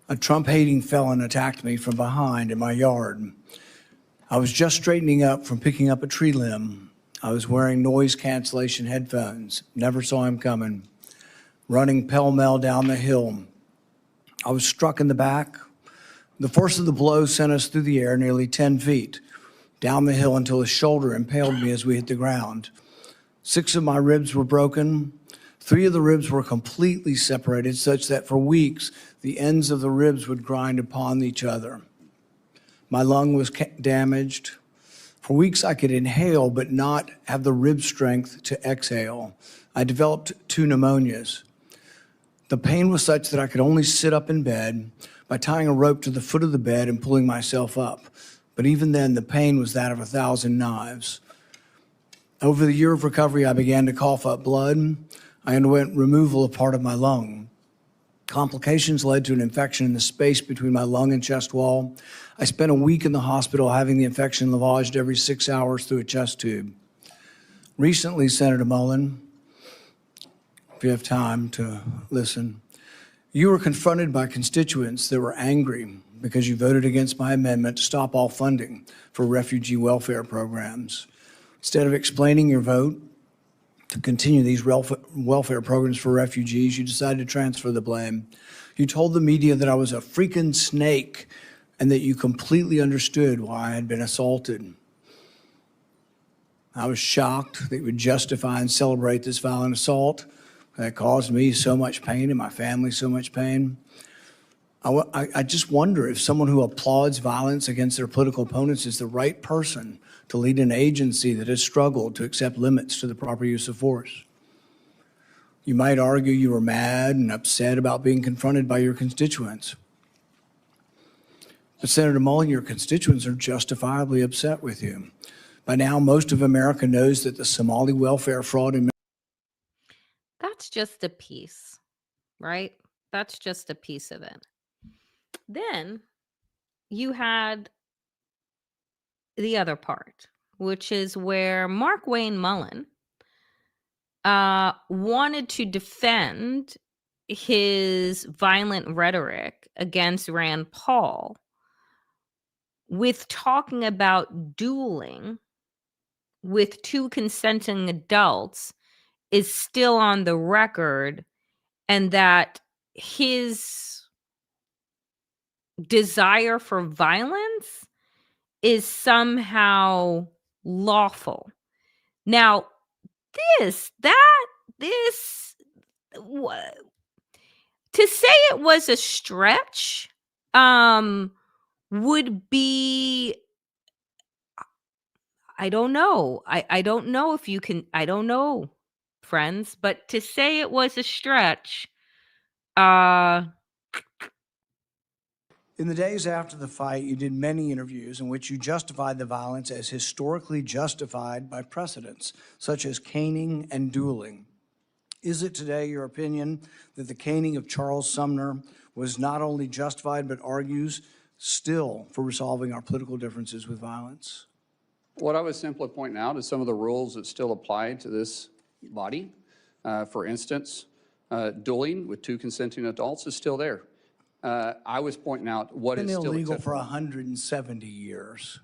a Trump-hating felon attacked me from behind in my yard. I was just straightening up from picking up a tree limb. I was wearing noise cancellation headphones, never saw him coming, running pell-mell down the hill. I was struck in the back. The force of the blow sent us through the air nearly 10 feet, down the hill until his shoulder impaled me as we hit the ground. 6 of my ribs were broken. 3 of the ribs were completely separated, such that for weeks, the ends of the ribs would grind upon each other. My lung was damaged. For weeks, I could inhale, but not have the rib strength to exhale. I developed 2 pneumonias. The pain was such that I could only sit up in bed by tying a rope to the foot of the bed and pulling myself up. But even then, the pain was that of 1,000 knives. Over the year of recovery, I began to cough up blood. I underwent removal of part of my lung. Complications led to an infection in the space between my lung and chest wall. I spent a week in the hospital having the infection lavaged every 6 hours through a chest tube. Recently, Senator Mullen, if you have time to listen, you were confronted by constituents that were angry because you voted against my amendment to stop all funding for refugee welfare programs. Instead of explaining your vote to continue these welfare programs for refugees, you decided to transfer the blame. You told the media that I was a freaking snake and that you completely understood why I had been assaulted. I was shocked that you would justify and celebrate this violent assault that caused me so much pain and my family so much pain. I just wonder if someone who applauds violence against their political opponents is the right person to lead an agency that has struggled to accept limits to the proper use of force. You might argue you were mad and upset about being confronted by your constituents. But Senator Mullen, your constituents are justifiably upset with you. By now, most of America knows that the Somali welfare fraud and That's just a piece, right? That's just a piece of it. Then you had the other part, which is where Markwayne Mullin wanted to defend his violent rhetoric against Rand Paul with talking about dueling with 2 consenting adults is still on the record, and that his desire for violence is somehow lawful. Now, to say it was a stretch would be, I don't know. I don't know if you can, I don't know, friends, but to say it was a stretch, In the days after the fight, you did many interviews in which you justified the violence as historically justified by precedents, such as caning and dueling. Is it today your opinion that the caning of Charles Sumner was not only justified, but argues still for resolving our political differences with violence? What I was simply pointing out is some of the rules that still apply to this body. For instance, dueling with 2 consenting adults is still there. I was pointing out what is still illegal acceptable. for 170 years.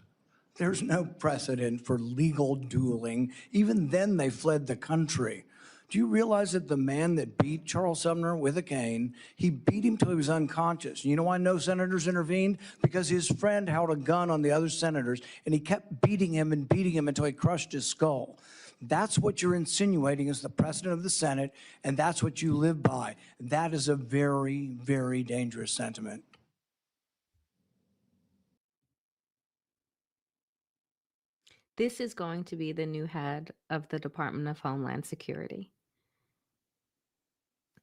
There's no precedent for legal dueling. Even then, they fled the country. Do you realize that the man that beat Charles Sumner with a cane, he beat him till he was unconscious? You know why no senators intervened? Because his friend held a gun on the other senators, and he kept beating him until he crushed his skull. That's what you're insinuating as the president of the Senate, and that's what you live by. That is a very, very dangerous sentiment. This is going to be the new head of the Department of Homeland Security.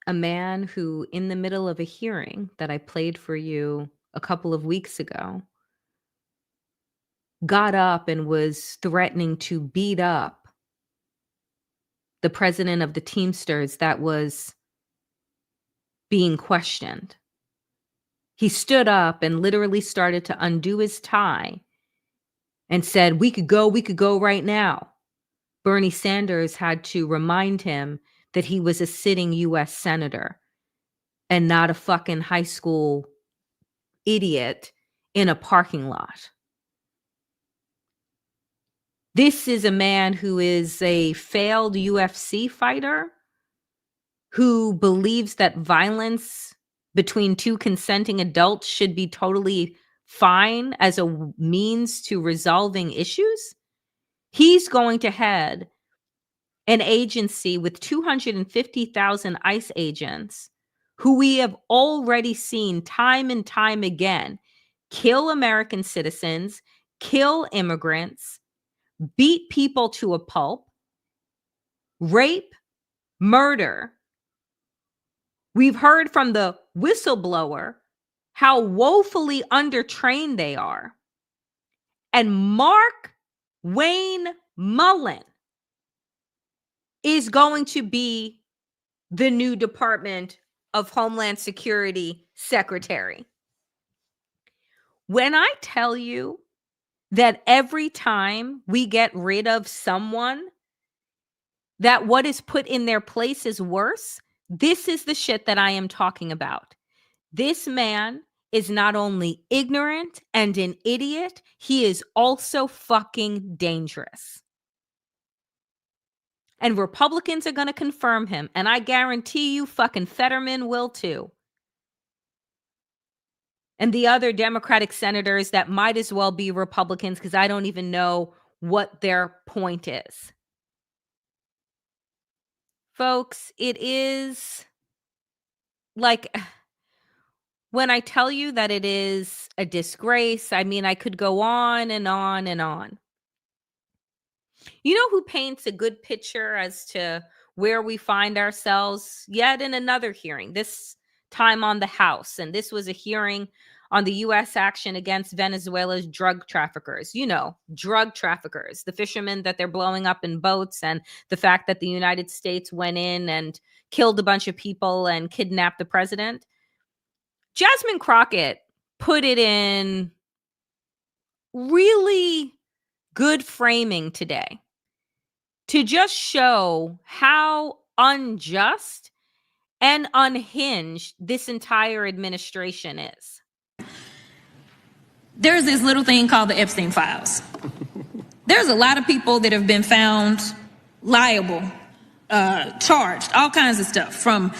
A man who, in the middle of a hearing that I played for you a couple of weeks ago, got up and was threatening to beat up the president of the Teamsters that was being questioned. He stood up and literally started to undo his tie and said, we could go right now. Bernie Sanders had to remind him that he was a sitting U.S. senator and not a fucking high school idiot in a parking lot. This is a man who is a failed UFC fighter who believes that violence between two consenting adults should be totally fine as a means to resolving issues. He's going to head an agency with 250,000 ICE agents who we have already seen time and time again kill American citizens, kill immigrants, beat people to a pulp, rape, murder. We've heard from the whistleblower how woefully undertrained they are. And Markwayne Mullin is going to be the new Department of Homeland Security Secretary. When I tell you that every time we get rid of someone, that what is put in their place is worse, this is the shit that I am talking about. This man is not only ignorant and an idiot, he is also fucking dangerous. And Republicans are going to confirm him. And I guarantee you fucking Fetterman will too. And the other Democratic senators that might as well be Republicans because I don't even know what their point is. Folks, it is like when I tell you that it is a disgrace, I mean, I could go on and on and on. You know who paints a good picture as to where we find ourselves yet in another hearing, this time on the House. And this was a hearing on the U.S. action against Venezuela's drug traffickers. You know, drug traffickers, the fishermen that they're blowing up in boats, and the fact that the United States went in and killed a bunch of people and kidnapped the president. Jasmine Crockett put it in really good framing today to just show how unjust and unhinged this entire administration is. There's this little thing called the Epstein files. There's a lot of people that have been found liable, charged, all kinds of stuff, from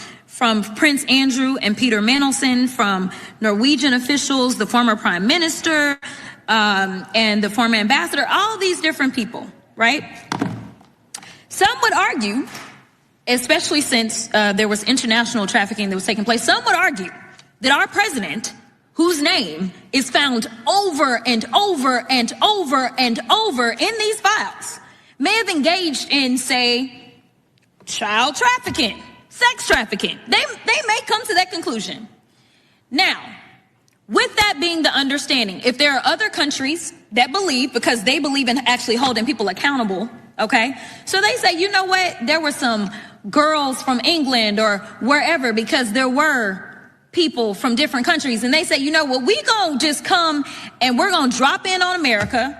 Prince Andrew and Peter Mandelson, from Norwegian officials, the former prime minister, and the former ambassador, all these different people, right? Some would argue, especially since there was international trafficking that was taking place, some would argue that our president, whose name is found over and over and over and over in these files, may have engaged in, say, child trafficking, sex trafficking. They may come to that conclusion. Now, with that being the understanding, if there are other countries that believe, because they believe in actually holding people accountable, okay? So they say, you know what? There were some girls from England or wherever, because there were people from different countries, and they say, you know what? We gonna just come and we're gonna drop in on America.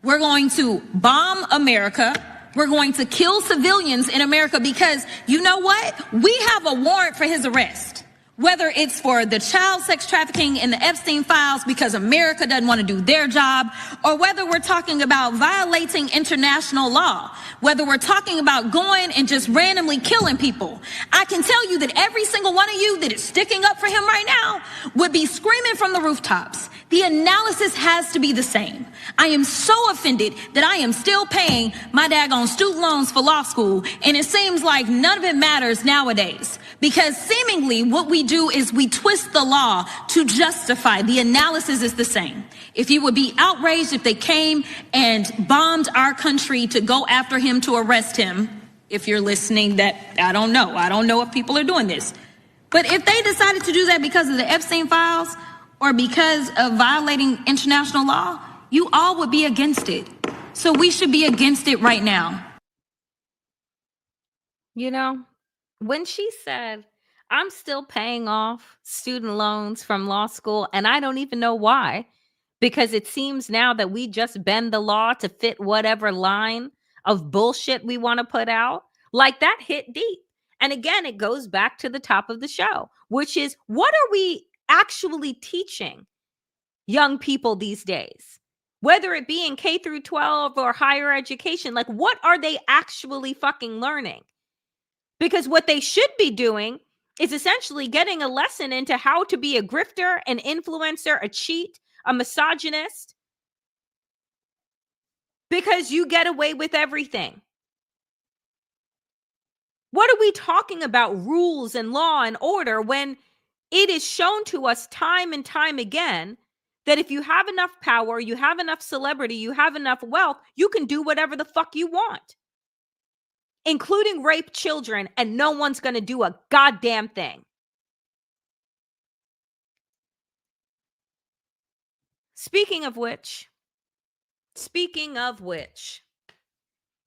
We're going to bomb America. We're going to kill civilians in America because you know what? We have a warrant for his arrest. whether it's for the child sex trafficking in the Epstein files because America doesn't want to do their job, or whether we're talking about violating international law, whether we're talking about going and just randomly killing people. I can tell you that every single one of you that is sticking up for him right now would be screaming from the rooftops. The analysis has to be the same. I am so offended that I am still paying my daggone student loans for law school, and it seems like none of it matters nowadays, because seemingly what we do is we twist the law to justify. The analysis is the same. If you would be outraged if they came and bombed our country to go after him, to arrest him, if you're listening, that I don't know if people are doing this. But if they decided to do that because of the Epstein files or because of violating international law, you all would be against it. So we should be against it right now. You know, when she said, I'm still paying off student loans from law school, and I don't even know why, because it seems now that we just bend the law to fit whatever line of bullshit we want to put out, like that hit deep. And again, it goes back to the top of the show, which is, what are we actually teaching young people these days? Whether it be in K through 12 or higher education, like, what are they actually fucking learning? Because what they should be doing is essentially getting a lesson into how to be a grifter, an influencer, a cheat, a misogynist, because you get away with everything. What are we talking about rules and law and order when it is shown to us time and time again that if you have enough power, you have enough celebrity, you have enough wealth, you can do whatever the fuck you want, including rape children, and no one's going to do a goddamn thing. Speaking of which,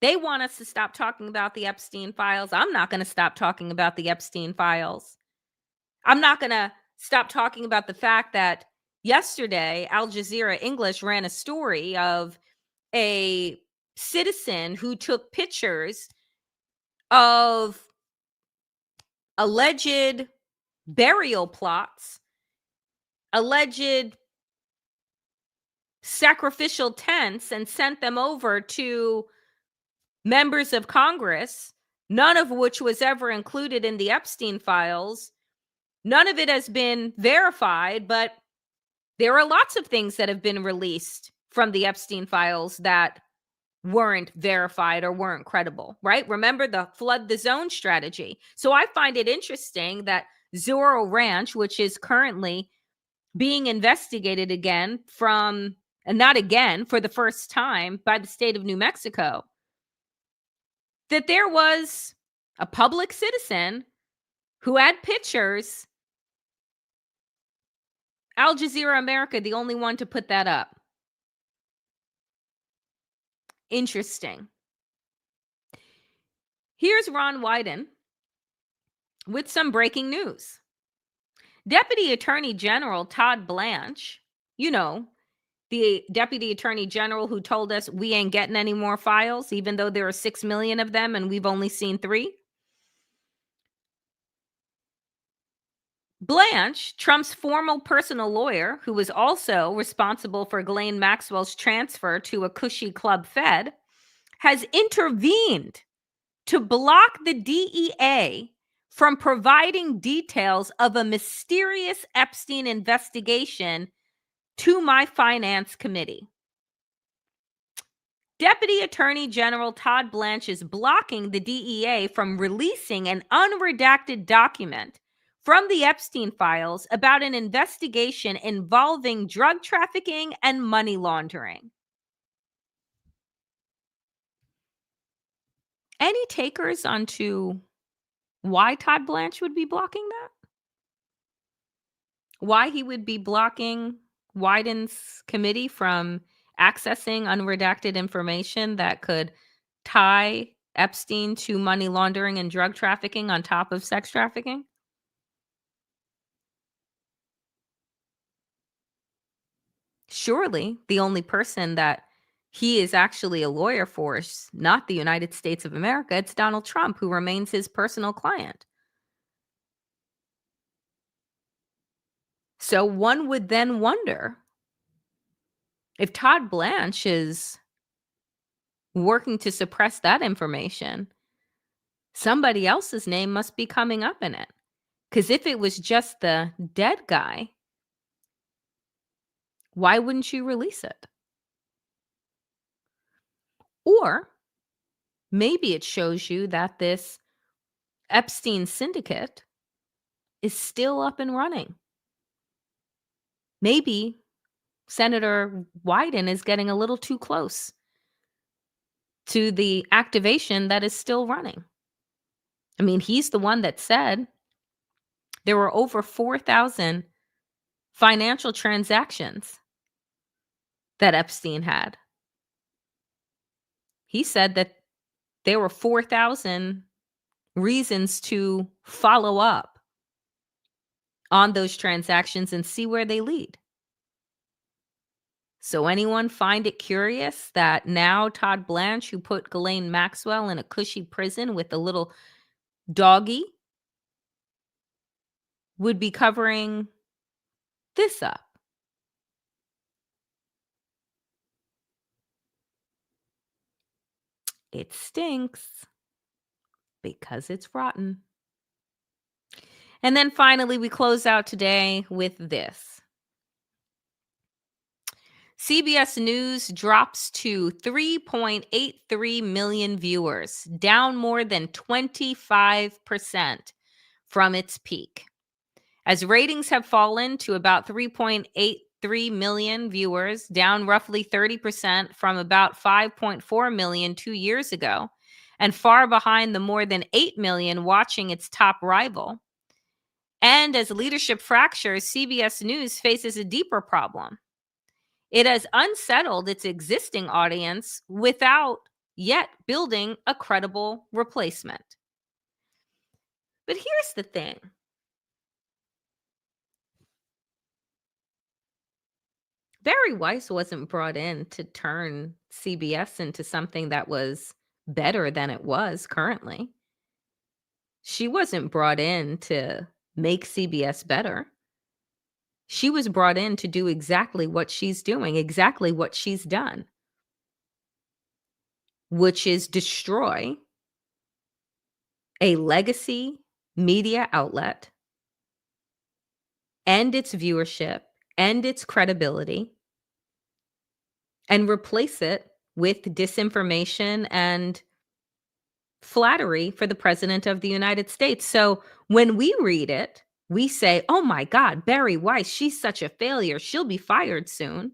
they want us to stop talking about the Epstein files. I'm not going to stop talking about the Epstein files. I'm not going to stop talking about the fact that yesterday, Al Jazeera English ran a story of a citizen who took pictures of alleged burial plots, alleged sacrificial tents, and sent them over to members of Congress, none of which was ever included in the Epstein files. None of it has been verified, but there are lots of things that have been released from the Epstein files that weren't verified or weren't credible, right? Remember the flood the zone strategy. So I find it interesting that Zorro Ranch, which is currently being investigated again for the first time by the state of New Mexico, that there was a public citizen who had pictures. Al Jazeera America, the only one to put that up. Interesting. Here's Ron Wyden with some breaking news. Deputy Attorney General Todd Blanche, you know, the Deputy Attorney General who told us we ain't getting any more files, even though there are 6 million of them and we've only seen 3. Blanche, Trump's former personal lawyer, who was also responsible for Ghislaine Maxwell's transfer to a cushy club fed, has intervened to block the DEA from providing details of a mysterious Epstein investigation to my finance committee. Deputy Attorney General Todd Blanche is blocking the DEA from releasing an unredacted document from the Epstein files about an investigation involving drug trafficking and money laundering. Any takers onto why Todd Blanche would be blocking that? Why he would be blocking Wyden's committee from accessing unredacted information that could tie Epstein to money laundering and drug trafficking on top of sex trafficking? Surely the only person that he is actually a lawyer for is not the United States of America. It's Donald Trump, who remains his personal client. So one would then wonder if Todd Blanche is working to suppress that information, somebody else's name must be coming up in it. Because if it was just the dead guy, why wouldn't you release it? Or maybe it shows you that this Epstein syndicate is still up and running. Maybe Senator Wyden is getting a little too close to the activation that is still running. I mean, he's the one that said there were over 4,000 financial transactions that Epstein had. He said that there were 4,000 reasons to follow up on those transactions and see where they lead. So anyone find it curious that now Todd Blanche, who put Ghislaine Maxwell in a cushy prison with a little doggy, would be covering this up? It stinks because it's rotten. And then finally, we close out today with this. CBS News drops to 3.83 million viewers, down more than 25% from its peak. As ratings have fallen to about 3.83 million viewers, down roughly 30% from about 5.4 million 2 years ago, and far behind the more than 8 million watching its top rival. And as leadership fractures, CBS News faces a deeper problem. It has unsettled its existing audience without yet building a credible replacement. But here's the thing. Barry Weiss wasn't brought in to turn CBS into something that was better than it was currently. She wasn't brought in to make CBS better. She was brought in to do exactly what she's doing, exactly what she's done, which is destroy a legacy media outlet, end its viewership, end its credibility, and replace it with disinformation and flattery for the President of the United States. So when we read it, we say, oh my God, Barry Weiss, she's such a failure. She'll be fired soon.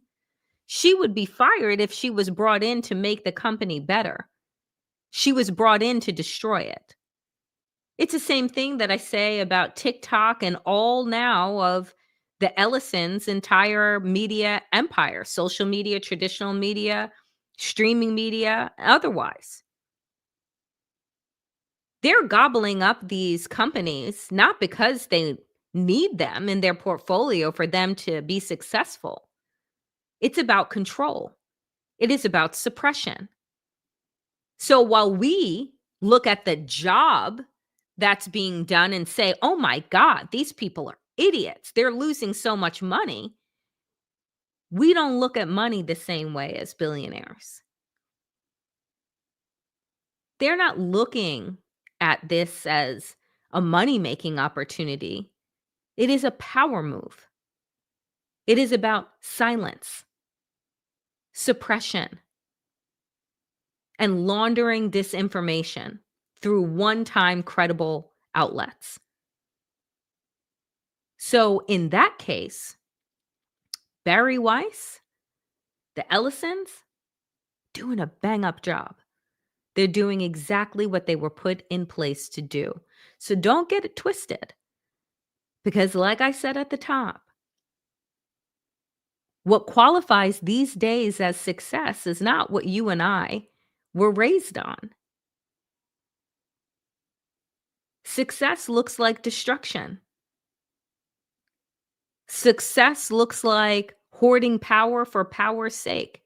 She would be fired if she was brought in to make the company better. She was brought in to destroy it. It's the same thing that I say about TikTok and all now of the Ellison's entire media empire, social media, traditional media, streaming media, otherwise. They're gobbling up these companies not because they need them in their portfolio for them to be successful. It's about control. It is about suppression. So while we look at the job that's being done and say, oh my God, these people are idiots. They're losing so much money. We don't look at money the same way as billionaires. They're not looking at this as a money-making opportunity. It is a power move. It is about silence, suppression, and laundering disinformation through one-time credible outlets. So in that case, Barry Weiss, the Ellisons, doing a bang-up job. They're doing exactly what they were put in place to do. So don't get it twisted. Because like I said at the top, what qualifies these days as success is not what you and I were raised on. Success looks like destruction. Success looks like hoarding power for power's sake.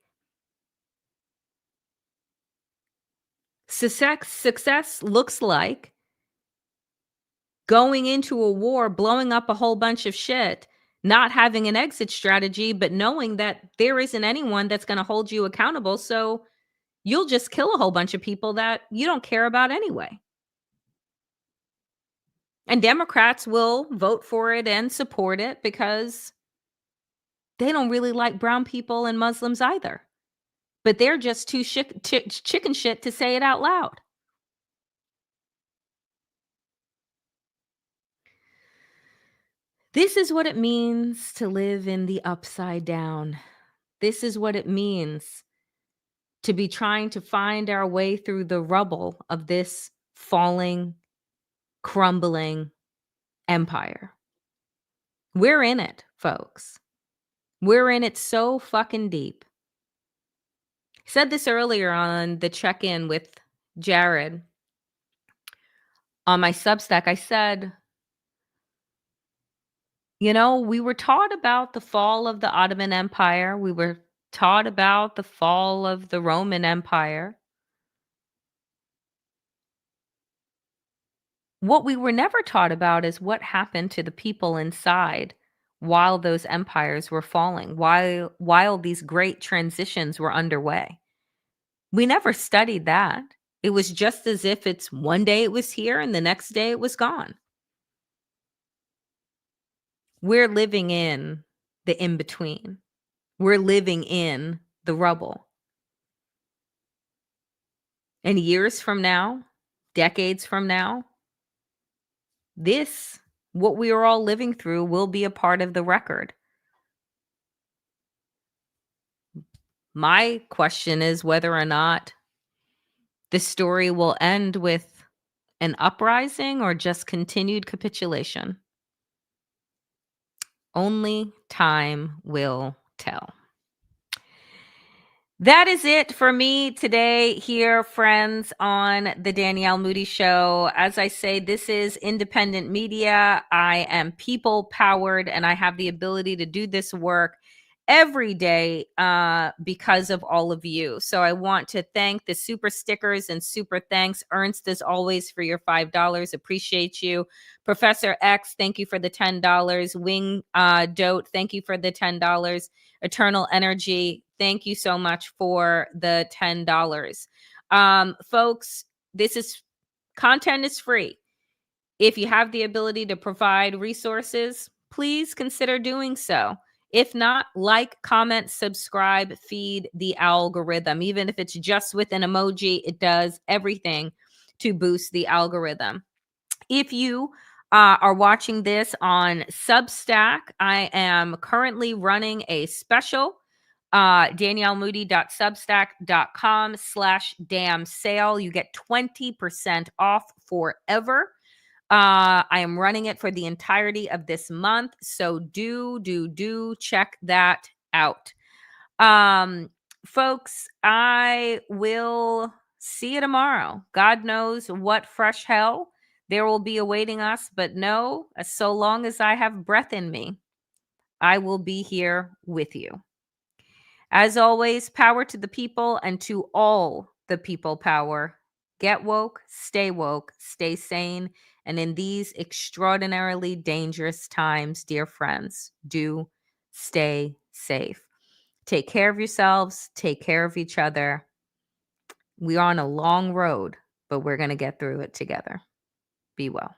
Success looks like going into a war, blowing up a whole bunch of shit, not having an exit strategy, but knowing that there isn't anyone that's going to hold you accountable. So you'll just kill a whole bunch of people that you don't care about anyway. And Democrats will vote for it and support it because they don't really like brown people and Muslims either. But they're just too chicken shit to say it out loud. This is what it means to live in the upside down. This is what it means to be trying to find our way through the rubble of this falling, crumbling empire. We're in it, folks. We're in it so fucking deep. I said this earlier on the check-in with Jared on my Substack. I said, you know, we were taught about the fall of the Ottoman Empire. We were taught about the fall of the Roman Empire. What we were never taught about is what happened to the people inside while those empires were falling, while these great transitions were underway. We never studied that. It was just as if it's one day it was here and the next day it was gone. We're living in the in-between. We're living in the rubble. And years from now, decades from now, what we are all living through, will be a part of the record. My question is whether or not this story will end with an uprising or just continued capitulation. Only time will tell. That is it for me today here, friends, on the Danielle Moody Show. As I say, this is independent media. I am people-powered, and I have the ability to do this work every day because of all of you. So I want to thank the super stickers and super thanks. Ernst, as always, for your $5. Appreciate you. Professor X, thank you for the $10. Wing Dote, thank you for the $10. Eternal Energy, thank you so much for the $10. Folks, content is free. If you have the ability to provide resources, please consider doing so. If not, like, comment, subscribe, feed the algorithm. Even if it's just with an emoji, it does everything to boost the algorithm. If you are watching this on Substack, I am currently running a special, daniellemoody.substack.com/damn sale. You get 20% off forever. I am running it for the entirety of this month. So do check that out. Folks, I will see you tomorrow. God knows what fresh hell there will be awaiting us, but no, so long as I have breath in me, I will be here with you. As always, power to the people and to all the people power. Get woke, stay sane. And in these extraordinarily dangerous times, dear friends, do stay safe. Take care of yourselves. Take care of each other. We are on a long road, but we're going to get through it together. Be well.